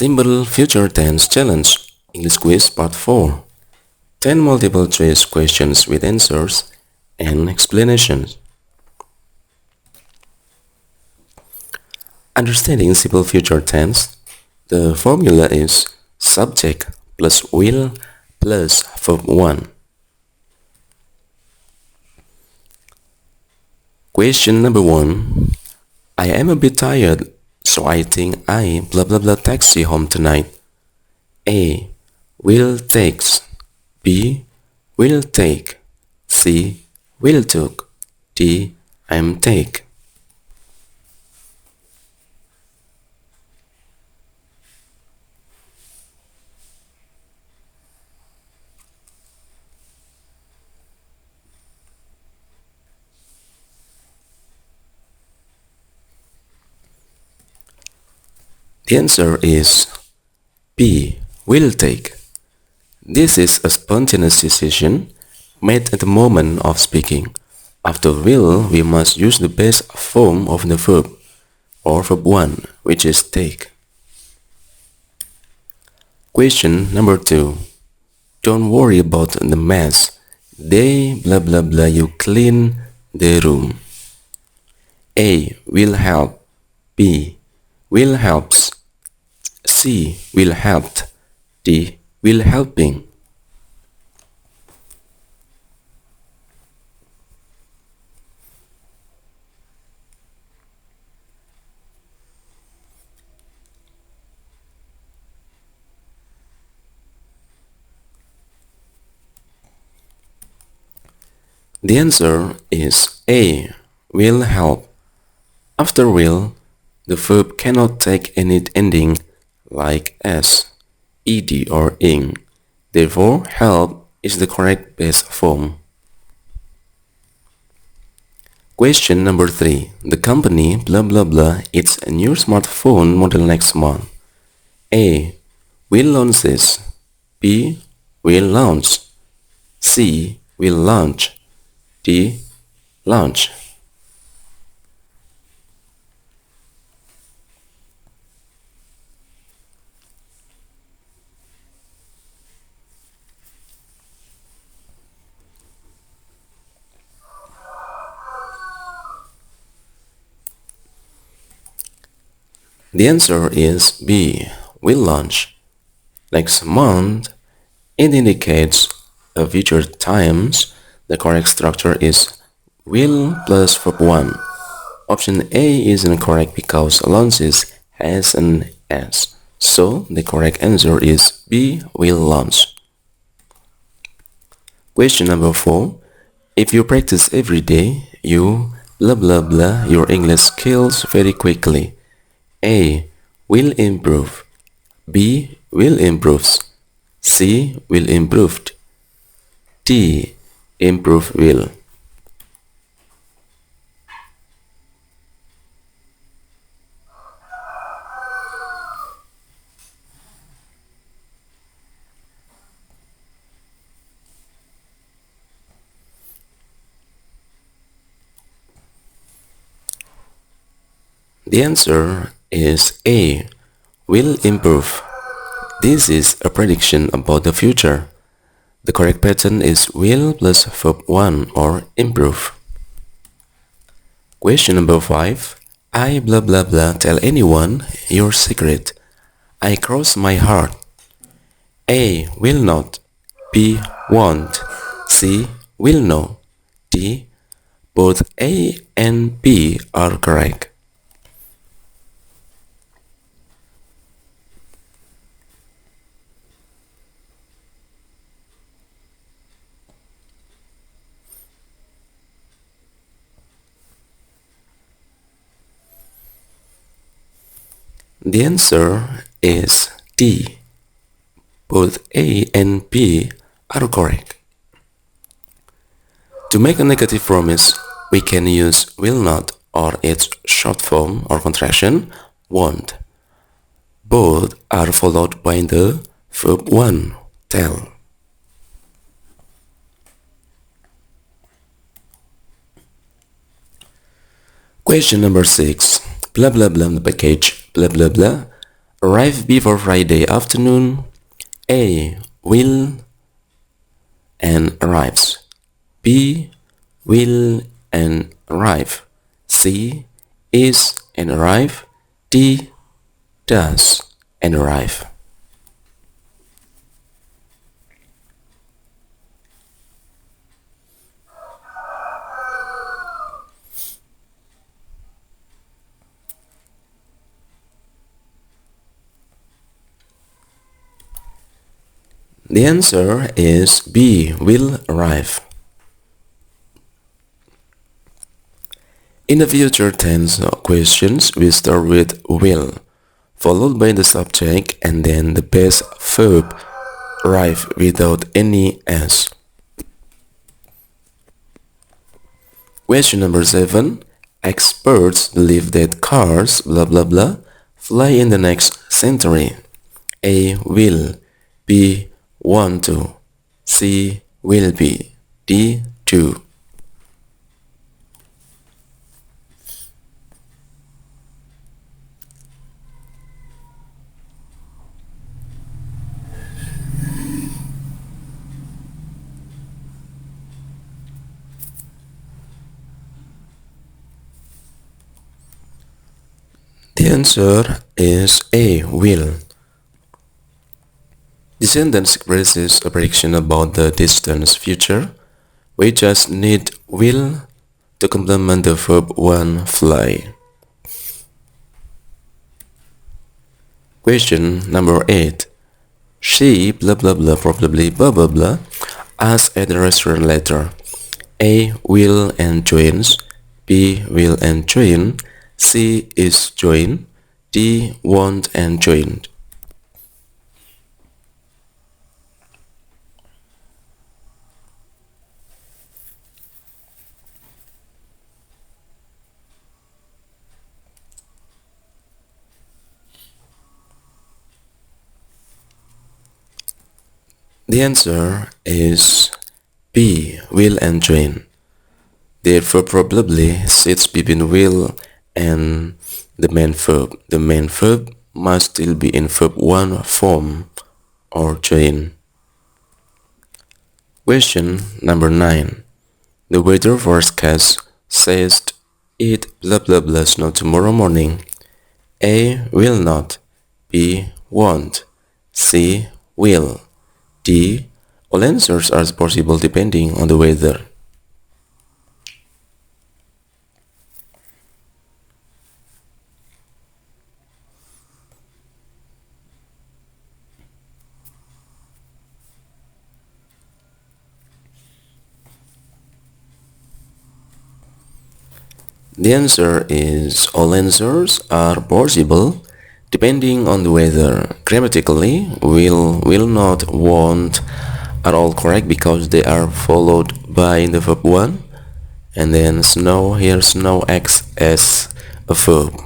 Simple Future Tense Challenge English Quiz Part 4 10 multiple choice questions with answers and explanations. Understanding simple future tense, the formula is subject plus will plus verb 1. Question number 1. I am a bit tired, so I think I blah blah blah taxi home tonight. A. Will takes. B. Will take. C. Will took. D. I'm take. The answer is B. Will take. This is a spontaneous decision made at the moment of speaking. After will, we must use the base form of the verb, or verb 1, which is take. Question number 2. Don't worry about the mess. They blah blah blah you clean the room. A. Will help. B. Will helps. C. Will helped. D. Will helping. The answer is A. Will help. After will, the verb cannot take any ending like s, ed or ing. Therefore, help is the correct base form. Question number 3. The company blah blah blah its a new smartphone model next month. A. Will launch this. B. Will launch. C. Will launch. D. Launch. The answer is B. Will launch. Next month, it indicates a future times. The correct structure is will plus verb 1. Option A is incorrect because launches has an S. So the correct answer is B. Will launch. Question number 4. If you practice every day, you blah blah blah your English skills very quickly. A. Will improve. B. Will improves. C. Will improved. D. Improve will. The answer is A. Will improve. This is a prediction about the future. The correct pattern is will plus verb 1 or improve. Question number 5. I blah blah blah tell anyone your secret. I cross my heart. A. Will not. B. Won't. C. Will know. D. Both A and B are correct. The answer is D. Both A and B are correct. To make a negative promise, we can use will not or its short form or contraction, won't. Both are followed by the verb 1, tell. Question number 6. Blah blah blah the package blah blah blah Arrive before Friday afternoon. A. Will and arrives. B. Will and arrive. C. Is and arrive. D. Does and arrive. The answer is B. Will arrive. In the future tense questions, we start with will, followed by the subject and then the base verb arrive without any s. Question number 7. Experts believe that cars blah blah blah fly in the next century. A. Will. B. Want to. C. Will be. D. Do. The answer is A. Will. The sentence expresses a prediction about the distant future. We just need will to complement the verb one fly. Question number 8. She blah blah blah probably blah blah blah asks at the restaurant later. A. Will and joins. B. Will and join. C. Is join. D. Want and joined. The answer is B. Will and join. The verb probably sits between will and the main verb. The main verb must still be in verb 1 form or join. Question number 9. The weather forecast says it blah blah blah snow tomorrow morning. A. Will not. B. Won't. C. Will. D. All answers are possible depending on the weather. The answer is all answers are possible depending on the weather. Grammatically, will not, won't are all correct because they are followed by the verb one, and then snow, here snow acts as a verb.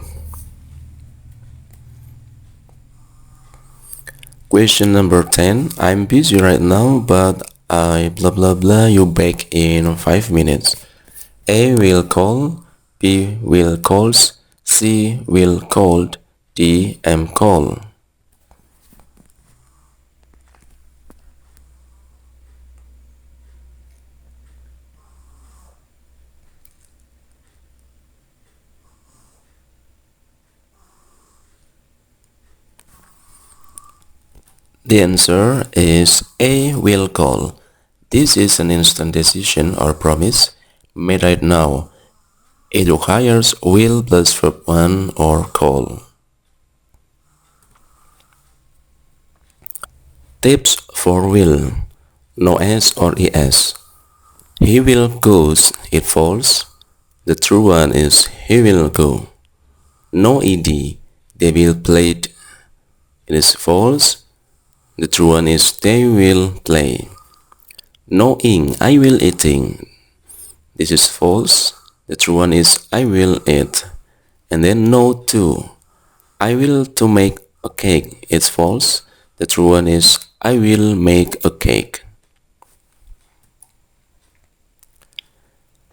Question number 10. I'm busy right now, but I blah blah blah you back in 5 minutes. A. Will call. B. Will calls. C. Will called. D. Am call. The answer is A. Will call. This is an instant decision or promise made right now. It requires will plus verb 1 or call. Tips for will. No S or ES. He will goes, it falls. The true one is he will go. No ED, they will played, it is false. The true one is they will play. No ing, I will eating. This is false. The true one is I will eat. And then no to. I will to make a cake. It's false. The true one is I will make a cake.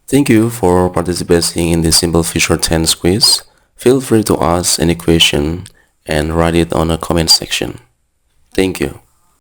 Thank you for participating in this simple future tense quiz. Feel free to ask any question and write it on the comment section. Thank you.